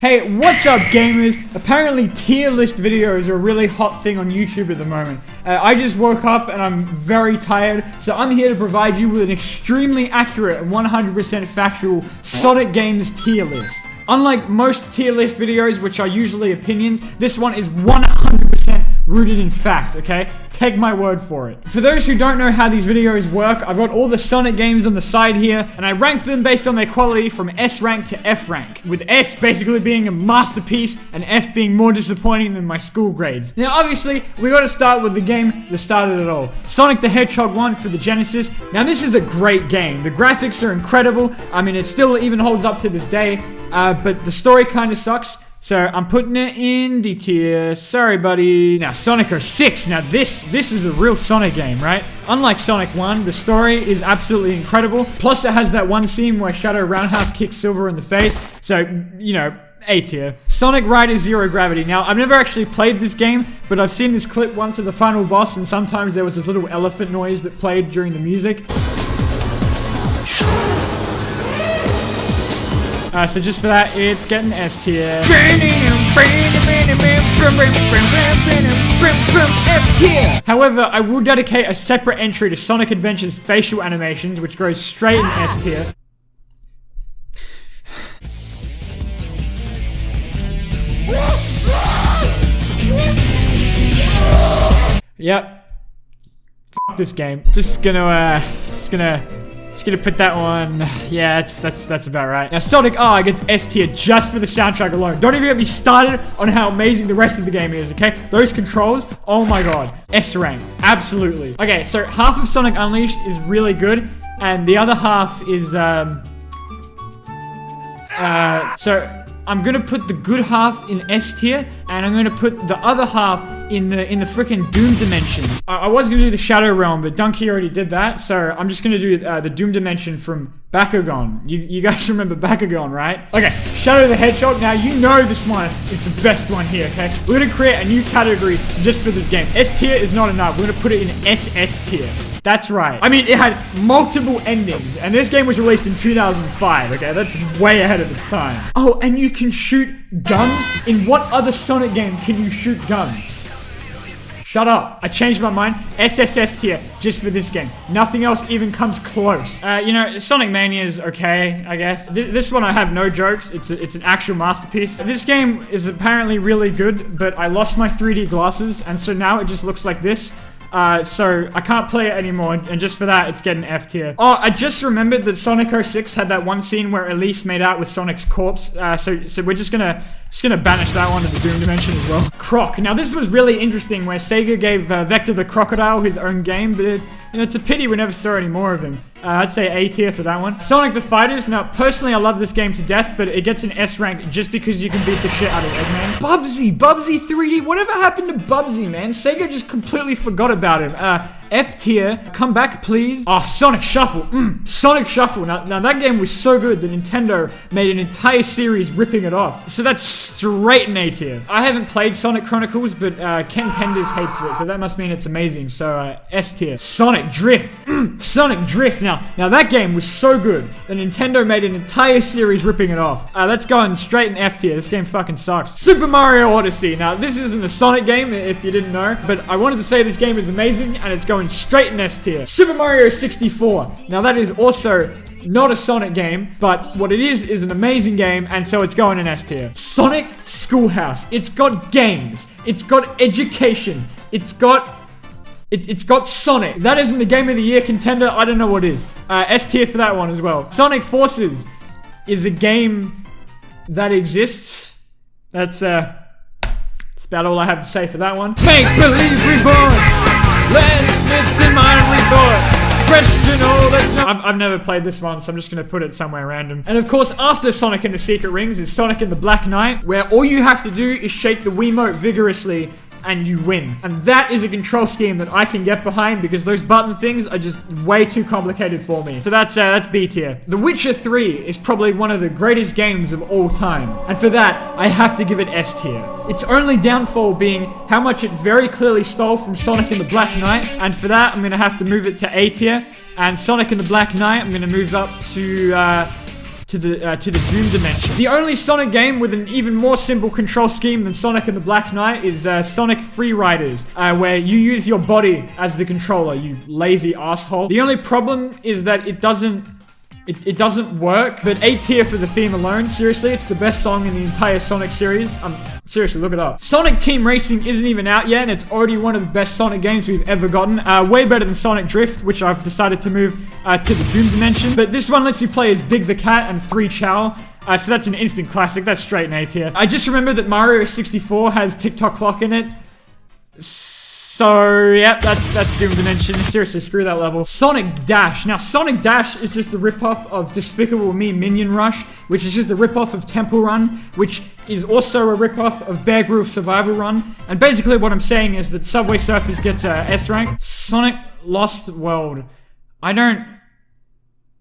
Hey, what's up gamers? Apparently tier list videos are a really hot thing on YouTube at the moment. I just woke up and I'm very tired, so I'm here to provide you with an extremely accurate and 100% factual Sonic games tier list. Unlike most tier list videos, which are usually opinions, this one is 100% rooted in fact, okay? Take my word for it. For those who don't know how these videos work, I've got all the Sonic games on the side here, and I rank them based on their quality from S rank to F rank, with S basically being a masterpiece and F being more disappointing than my school grades. Now obviously, we gotta start with the game that started it all. Sonic the Hedgehog 1 for the Genesis. Now this is a great game. The graphics are incredible. I mean, it still even holds up to this day, but the story kinda sucks. So I'm putting it in D tier. Sorry, buddy. Now Sonic 06. Now this is a real Sonic game, right? Unlike Sonic 1, the story is absolutely incredible. Plus it has that one scene where Shadow Roundhouse kicks Silver in the face. So, you know, A tier. Sonic Riders Zero Gravity. Now, I've never actually played this game, but I've seen this clip once of the final boss, and sometimes there was this little elephant noise that played during the music. So just for that, it's getting S tier. F tier. However, I will dedicate a separate entry to Sonic Adventure's facial animations, which goes straight in S tier. Yep. Fuck this game. Just gonna put that one. Yeah, that's about right. Now Sonic R gets S tier just for the soundtrack alone. Don't even get me started on how amazing the rest of the game is, okay? Those controls, oh my god. S rank, absolutely. Okay, so half of Sonic Unleashed is really good, and the other half is so I'm gonna put the good half in S tier, and I'm gonna put the other half in the freaking Doom Dimension. I was gonna do the Shadow Realm, but Donkey already did that, so I'm just gonna do the Doom Dimension from Bakugan. You guys remember Bakugan, right? Okay, Shadow the Hedgehog. Now you know this one is the best one here, okay? We're gonna create a new category just for this game. S tier is not enough. We're gonna put it in SS tier. That's right. I mean, it had multiple endings, and this game was released in 2005, okay? That's way ahead of its time. Oh, and you can shoot guns? In what other Sonic game can you shoot guns? Shut up. I changed my mind. SSS tier, just for this game. Nothing else even comes close. You know, Sonic Mania is okay, I guess. This one I have no jokes. It's an actual masterpiece. This game is apparently really good, but I lost my 3D glasses, and so now it just looks like this. So I can't play it anymore, and just for that, it's getting F tier. Oh, I just remembered that Sonic 06 had that one scene where Elise made out with Sonic's corpse, so we're just gonna banish that one to the Doom Dimension as well. Croc. Now this was really interesting, where Sega gave Vector the Crocodile his own game, but it's a pity we never saw any more of him. I'd say A tier for that one. Sonic the Fighters. Now, personally, I love this game to death, but it gets an S rank just because you can beat the shit out of Eggman. Bubsy 3D. Whatever happened to Bubsy, man? Sega just completely forgot about him. F tier. Come back, please. Oh, Sonic Shuffle. Sonic Shuffle. Now that game was so good that Nintendo made an entire series ripping it off. So that's straight in A tier. I haven't played Sonic Chronicles, but Ken Penders hates it, so that must mean it's amazing. So S tier. Sonic Drift. Sonic Drift. Now that game was so good that Nintendo made an entire series ripping it off. That's going straight in F tier. This game fucking sucks. Super Mario Odyssey. Now this isn't a Sonic game, if you didn't know, but I wanted to say this game is amazing, and it's going straight in S tier. Super Mario 64. Now that is also not a Sonic game, but what it is an amazing game, and so it's going in S tier. Sonic Schoolhouse. It's got games. It's got education. It's got Sonic. That isn't the Game of the Year contender. I don't know what is. S tier for that one as well. Sonic Forces is a game that exists. That's about all I have to say for that one. Make believe reborn. Let myth in mind rethought. Question all that's not. I've never played this one, so I'm just gonna put it somewhere random. And of course, after Sonic and the Secret Rings is Sonic and the Black Knight, where all you have to do is shake the Wiimote vigorously and you win. And that is a control scheme that I can get behind, because those button things are just way too complicated for me. So that's B tier. The Witcher 3 is probably one of the greatest games of all time, and for that, I have to give it S tier. Its only downfall being how much it very clearly stole from Sonic and the Black Knight, and for that, I'm gonna have to move it to A tier. And Sonic and the Black Knight, I'm gonna move up to to the Doom dimension. The only Sonic game with an even more simple control scheme than Sonic and the Black Knight is Sonic Free Riders, where you use your body as the controller, you lazy asshole. The only problem is that it doesn't work, but A tier for the theme alone. Seriously, it's the best song in the entire Sonic series. Seriously, look it up. Sonic Team Racing isn't even out yet, and it's already one of the best Sonic games we've ever gotten. Way better than Sonic Drift, which I've decided to move to the Doom dimension. But this one lets you play as Big the Cat and 3 Chow. So that's an instant classic. That's straight in A tier. I just remembered that Mario 64 has TikTok clock in it. So, yep, that's Doom Dimension. Seriously, screw that level. Sonic Dash. Now, Sonic Dash is just a ripoff of Despicable Me Minion Rush, which is just a ripoff of Temple Run, which is also a ripoff of Bear Grylls Survival Run. And basically what I'm saying is that Subway Surfers gets a S rank. Sonic Lost World. I don't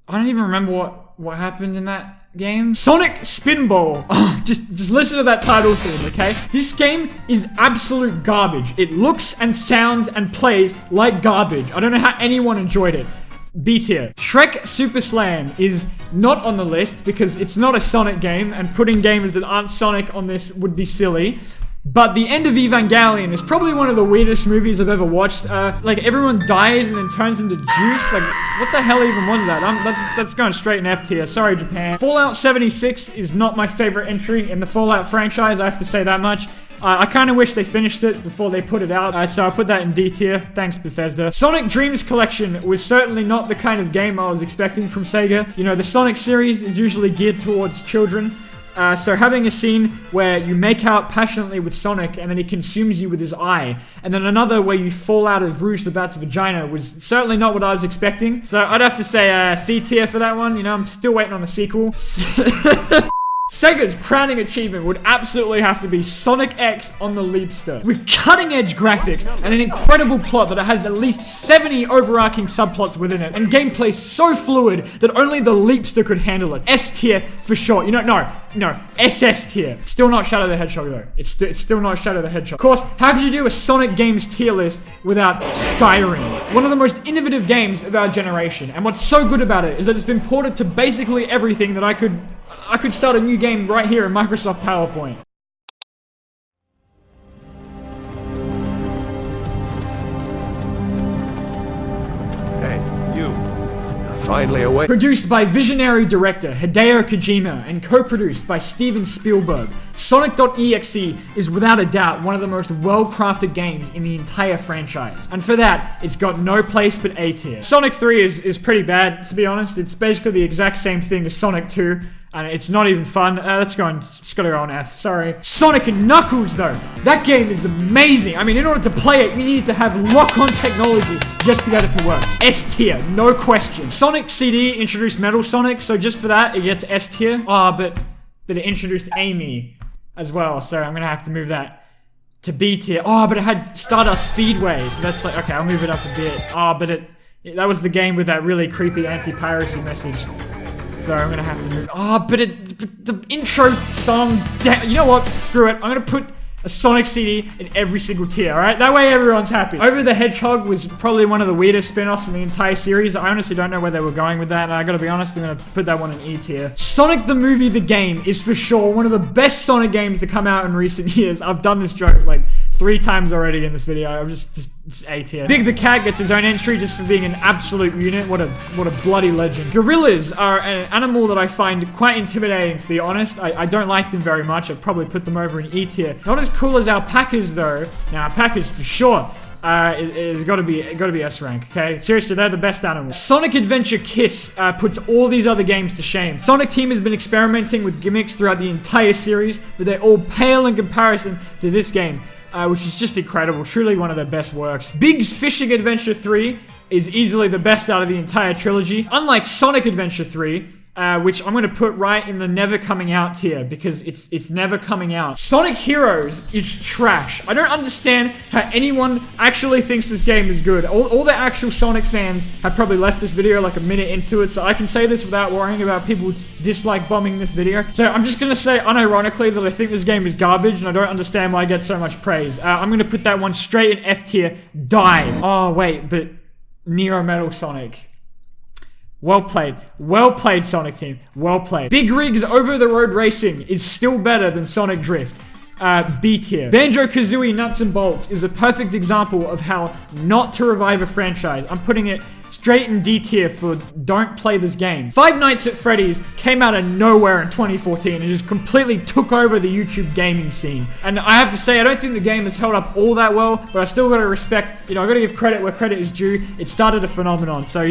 even remember what happened in that game. Sonic Spinball. Just listen to that title theme, okay? This game is absolute garbage. It looks and sounds and plays like garbage. I don't know how anyone enjoyed it. B tier. Shrek Super Slam is not on the list because it's not a Sonic game, and putting games that aren't Sonic on this would be silly. But the end of Evangelion is probably one of the weirdest movies I've ever watched. Like, everyone dies and then turns into juice. Like, what the hell even was that? That's going straight in F tier. Sorry, Japan. Fallout 76 is not my favorite entry in the Fallout franchise, I have to say that much. I kind of wish they finished it before they put it out, so I'll put that in D tier. Thanks, Bethesda. Sonic Dreams Collection was certainly not the kind of game I was expecting from Sega. You know, the Sonic series is usually geared towards children. So having a scene where you make out passionately with Sonic and then he consumes you with his eye, and then another where you fall out of Rouge the Bat's vagina was certainly not what I was expecting. So I'd have to say C tier for that one. You know, I'm still waiting on the sequel. Sega's crowning achievement would absolutely have to be Sonic X on the Leapster. With cutting-edge graphics and an incredible plot that has at least 70 overarching subplots within it, and gameplay so fluid that only the Leapster could handle it. S tier for sure. You know, no, SS tier. Still not Shadow the Hedgehog though. It's still not Shadow the Hedgehog. Of course, how could you do a Sonic games tier list without Skyrim? One of the most innovative games of our generation. And what's so good about it is that it's been ported to basically everything that I could start a new game right here in Microsoft PowerPoint. Hey, you. Finally awake. Produced by visionary director Hideo Kojima and co-produced by Steven Spielberg, Sonic.exe is without a doubt one of the most well-crafted games in the entire franchise. And for that, it's got no place but A tier. Sonic 3 is pretty bad, to be honest. It's basically the exact same thing as Sonic 2. And it's not even fun. It's gotta go on F, sorry. Sonic and Knuckles, though. That game is amazing. I mean, in order to play it, you need to have lock-on technology just to get it to work. S tier, no question. Sonic CD introduced Metal Sonic, so just for that, it gets S tier. But it introduced Amy as well, so I'm gonna have to move that to B tier. But it had Stardust Speedway, so that's like, okay, I'll move it up a bit. But that was the game with that really creepy anti-piracy message. So I'm gonna have to move. But the intro song. You know what? Screw it. I'm gonna put a Sonic CD in every single tier. All right. That way everyone's happy. Over the Hedgehog was probably one of the weirdest spin-offs in the entire series. I honestly don't know where they were going with that. And I gotta be honest. I'm gonna put that one in E tier. Sonic the Movie, the game, is for sure one of the best Sonic games to come out in recent years. I've done this joke like 3 times already in this video. I'm just A tier. Big the Cat gets his own entry just for being an absolute unit. What a bloody legend. Gorillas are an animal that I find quite intimidating, to be honest. I don't like them very much. I'd probably put them over in E tier. Not as cool as alpacas though. Now alpacas for sure. It's gotta be S rank, okay? Seriously, they're the best animals. Sonic Adventure Kiss puts all these other games to shame. Sonic Team has been experimenting with gimmicks throughout the entire series, but they're all pale in comparison to this game. Which is just incredible, truly one of their best works. Big's Fishing Adventure 3 is easily the best out of the entire trilogy. Unlike Sonic Adventure 3, which I'm gonna put right in the never coming out tier because it's never coming out. Sonic Heroes is trash. I don't understand how anyone actually thinks this game is good. All the actual Sonic fans have probably left this video like a minute into it, so I can say this without worrying about people dislike bombing this video. So I'm just gonna say unironically that I think this game is garbage and I don't understand why I get so much praise. I'm gonna put that one straight in F tier. Die. Oh wait, but Neo Metal Sonic. Well played, Sonic team. Well played. Big rigs over the road racing is still better than Sonic Drift. B tier. Banjo-Kazooie Nuts and Bolts is a perfect example of how not to revive a franchise. I'm putting it straight in D tier for don't play this game. Five Nights at Freddy's came out of nowhere in 2014 and just completely took over the YouTube gaming scene. And I have to say, I don't think the game has held up all that well, but I still gotta respect, I gotta give credit where credit is due. It started a phenomenon, so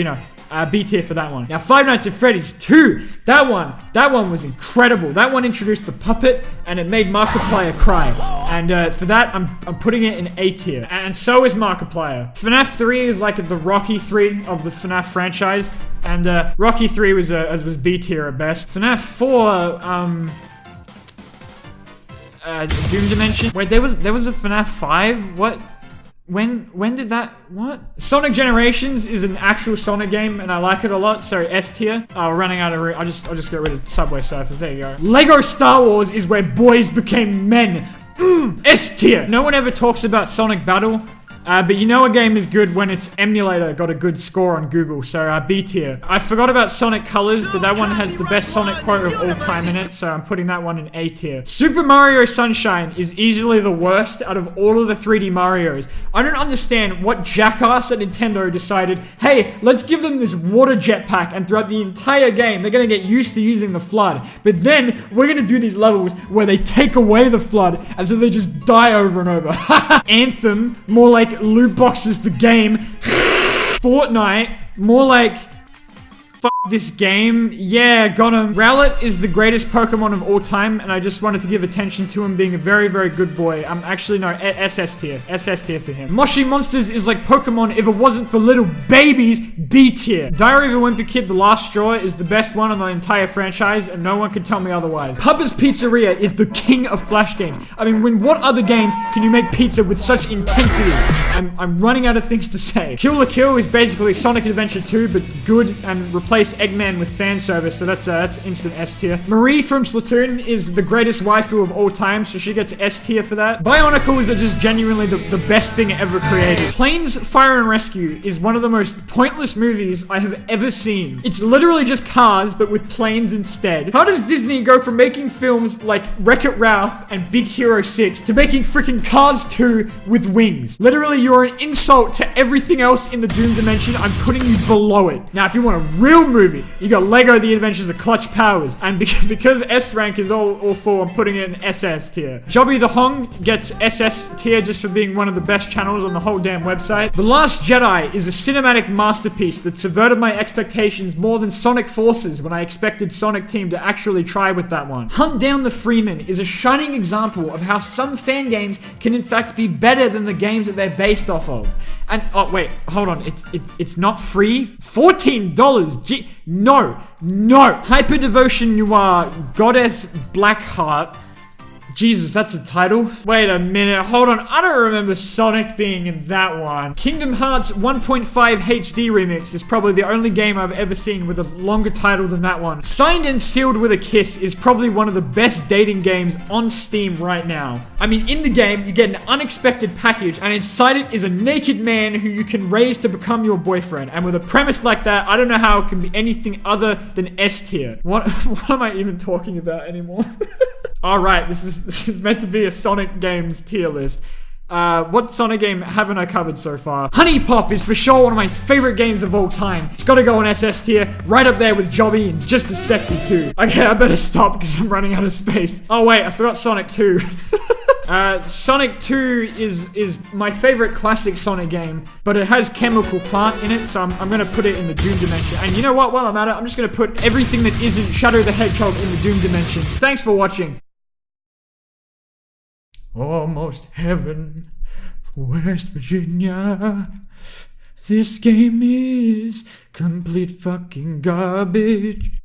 B tier for that one. Now, Five Nights at Freddy's 2. That one was incredible. That one introduced the puppet, and it made Markiplier cry. And for that, I'm putting it in A tier. And so is Markiplier. FNAF 3 is like the Rocky 3 of the FNAF franchise, and Rocky 3 was B tier at best. FNAF 4, Doom Dimension. Wait, there was a FNAF 5? What? When did that? What? Sonic Generations is an actual Sonic game, and I like it a lot. So S tier. Oh, we're running out of room. I'll just get rid of Subway Surfers. There you go. Lego Star Wars is where boys became men. S tier. No one ever talks about Sonic Battle. But a game is good when its emulator got a good score on Google, so B tier. I forgot about Sonic Colors, but that one has the best Sonic quote of all time in it, so I'm putting that one in A tier. Super Mario Sunshine is easily the worst out of all of the 3D Marios. I don't understand what jackass at Nintendo decided, hey, let's give them this water jetpack, and throughout the entire game, they're gonna get used to using the FLUDD. But then, we're gonna do these levels where they take away the FLUDD, and so they just die over and over. Anthem, more like loot boxes the game. Fortnite, more like fuck this game. Yeah, got him. Rowlet is the greatest Pokemon of all time, and I just wanted to give attention to him being a very, very good boy. Actually, no, SS tier. SS tier for him. Moshi Monsters is like Pokemon if it wasn't for little babies. B tier. Diary of a Wimpy Kid, The Last Straw is the best one on the entire franchise, and no one can tell me otherwise. Pubba's Pizzeria is the king of Flash games. I mean, when what other game can you make pizza with such intensity? I'm running out of things to say. Kill la Kill is basically Sonic Adventure 2, but good, and replace Eggman with fan service, so that's instant S tier. Marie from Splatoon is the greatest waifu of all time, so she gets S tier for that. Bionicles are just genuinely the best thing ever created. Planes, Fire and Rescue is one of the most pointless movies I have ever seen. It's literally just cars, but with planes instead. How does Disney go from making films like Wreck-It Ralph and Big Hero 6 to making freaking Cars 2 with wings? Literally, you're an insult to everything else in the Doom Dimension. I'm putting you below it. Now, if you want a real movie, you got Lego The Adventures of Clutch Powers, and because S rank is all full, I'm putting it in SS tier. Jobby the Hong gets SS tier just for being one of the best channels on the whole damn website. The Last Jedi is a cinematic masterpiece that subverted my expectations more than Sonic Forces when I expected Sonic Team to actually try with that one. Hunt Down the Freeman is a shining example of how some fan games can in fact be better than the games that they're based off of. And, oh wait, hold on, it's not free? $14! Gee, no. Hyper Devotion Noir, Goddess Blackheart. Jesus, that's a title? Wait a minute, hold on, I don't remember Sonic being in that one. Kingdom Hearts 1.5 HD Remix is probably the only game I've ever seen with a longer title than that one. Signed and Sealed with a Kiss is probably one of the best dating games on Steam right now. I mean, in the game, you get an unexpected package, and inside it is a naked man who you can raise to become your boyfriend. And with a premise like that, I don't know how it can be anything other than S tier. What am I even talking about anymore? Alright, this is meant to be a Sonic games tier list. What Sonic game haven't I covered so far? Honey Pop is for sure one of my favorite games of all time. It's gotta go on SS tier, right up there with Jobby and just as sexy too. Okay, I better stop because I'm running out of space. Oh wait, I forgot Sonic 2. Sonic 2 is my favorite classic Sonic game, but it has Chemical Plant in it, so I'm gonna put it in the Doom Dimension. And you know what, while I'm at it, I'm just gonna put everything that isn't Shadow the Hedgehog in the Doom Dimension. Thanks for watching. Almost heaven, West Virginia. This game is complete fucking garbage.